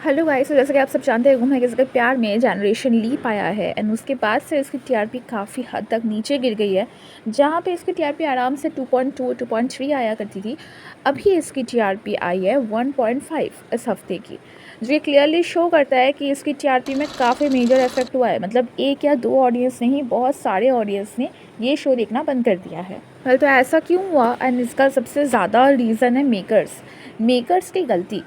Hello guys, तो जैसे कि आप सब जानते हैं, गुम है किसी के प्यार में जनरेशन लीप आया है एंड उसके बाद से इसकी टीआरपी काफ़ी हद तक नीचे गिर गई है। जहाँ पे इसकी टीआरपी आराम से 2.2 2.3 आया करती थी, अभी इसकी टीआरपी आई है 1.5 इस हफ्ते की, जो ये क्लियरली शो करता है कि इसकी टीआरपी में काफ़ी मेजर इफेक्ट हुआ है। मतलब एक या दो ऑडियंस नहीं, बहुत सारे ऑडियंस ने ये शो देखना बंद कर दिया है। तो ऐसा क्यों हुआ? एंड इसका सबसे ज़्यादा रीज़न है मेकर्स की गलती।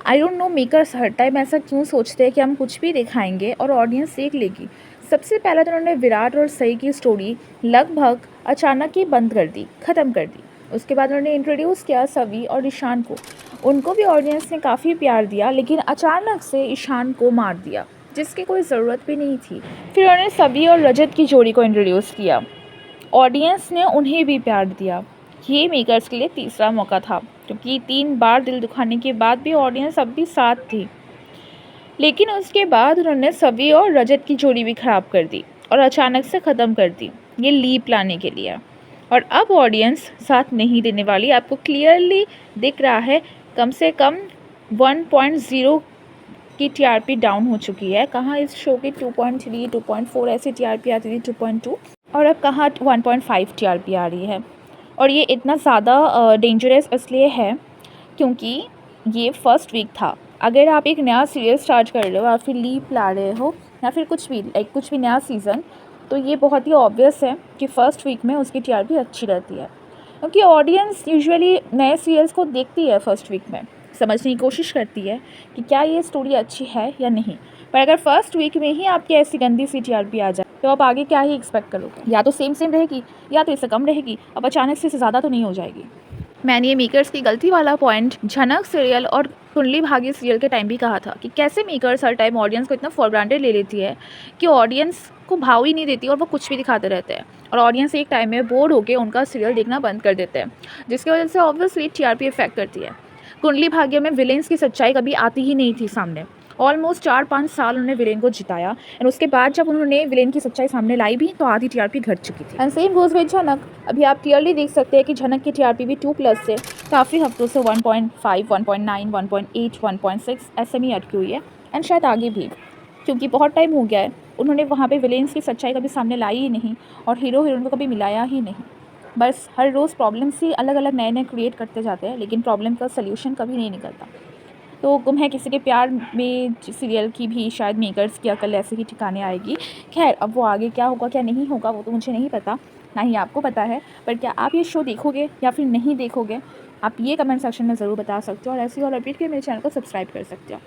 I don't know makers her time ऐसा क्यों सोचते हैं कि हम कुछ भी दिखाएंगे और ऑडियंस देख लेगी। सबसे पहले तो उन्होंने विराट और सई की स्टोरी लगभग अचानक ही बंद कर दी, ख़त्म कर दी। उसके बाद उन्होंने इंट्रोड्यूस किया सवी और ईशान को। उनको भी ऑडियंस ने काफ़ी प्यार दिया, लेकिन अचानक से ईशान को मार दिया, जिसकी कोई ज़रूरत भी नहीं थी। फिर उन्होंने सवी और रजत की जोड़ी को इंट्रोड्यूस किया, ऑडियंस ने उन्हें भी प्यार दिया। ये मेकर्स के लिए तीसरा मौका था, क्योंकि 3 बार दिल दुखाने के बाद भी ऑडियंस अब भी साथ थी। लेकिन उसके बाद उन्होंने सवी और रजत की जोड़ी भी ख़राब कर दी और अचानक से ख़त्म कर दी, ये लीप लाने के लिए। और अब ऑडियंस साथ नहीं देने वाली, आपको क्लियरली दिख रहा है। कम से कम 1.0 की टीआरपी डाउन हो चुकी है। कहाँ इस शो की 2.3 2.4 ऐसी टीआरपी आती थी, 2.2, और अब कहाँ 1.5 टीआरपी आ रही है। और ये इतना ज़्यादा डेंजरस इसलिए है क्योंकि ये फर्स्ट वीक था। अगर आप एक नया सीरियल स्टार्ट कर रहे हो या फिर लीप ला रहे हो या फिर कुछ भी नया सीज़न, तो ये बहुत ही ऑब्वियस है कि फ़र्स्ट वीक में उसकी टीआरपी अच्छी रहती है, क्योंकि ऑडियंस यूजुअली नए सीरियल्स को देखती है फर्स्ट वीक में, समझने की कोशिश करती है कि क्या ये स्टोरी अच्छी है या नहीं। पर अगर फर्स्ट वीक में ही आपकी ऐसी गंदी सी टीआरपी आ जाए, तो आप आगे क्या ही एक्सपेक्ट करोगे? या तो सेम रहेगी या तो इससे कम रहेगी। अब अचानक से ज़्यादा तो नहीं हो जाएगी। मैंने ये मेकर्स की गलती वाला पॉइंट झनक सीरियल और कुंडली भाग्य सीरियल के टाइम भी कहा था कि कैसे मेकर्स हर टाइम ऑडियंस को इतना फॉर ग्रांटेड ले लेती है कि ऑडियंस को भाव ही नहीं देती और वो कुछ भी दिखाते रहते हैं, और ऑडियंस एक टाइम में बोर होकर उनका सीरियल देखना बंद कर देते हैं, जिसकी वजह से ऑब्वियसली टीआरपी इफेक्ट करती है। कुंडली भाग्य में विलेंस की सच्चाई कभी आती ही नहीं थी सामने। ऑलमोस्ट 4-5 साल उन्होंने विलेन को जिताया, एंड उसके बाद जब उन्होंने विलेन की सच्चाई सामने लाई भी, तो आधी टीआरपी घट चुकी थी। एंड सेम गोज विद झनक। अभी आप क्लियरली देख सकते हैं कि झनक की टीआरपी भी 2+ से काफ़ी हफ्तों से 1.5 1.9 1.8 1.6 ऐसे में अटकी हुई है, एंड शायद आगे भी, क्योंकि बहुत टाइम हो गया है उन्होंने वहाँ पे विलेंस की सच्चाई कभी सामने लाई ही नहीं और हीरो हीरोइन को कभी मिलाया ही नहीं। बस हर रोज़ प्रॉब्लम्स ही अलग अलग नए क्रिएट करते जाते हैं, लेकिन प्रॉब्लम का सल्यूशन कभी नहीं निकलता। तो गुम है किसी के प्यार में सीरियल की भी शायद मेकर्स की अकल ऐसे ही ठिकाने आएगी। खैर, अब वो आगे क्या होगा क्या नहीं होगा वो तो मुझे नहीं पता, ना ही आपको पता है। पर क्या आप ये शो देखोगे या फिर नहीं देखोगे, आप ये कमेंट सेक्शन में ज़रूर बता सकते हो, और ऐसी और अपडेट के लिए मेरे चैनल को सब्सक्राइब कर सकते हो।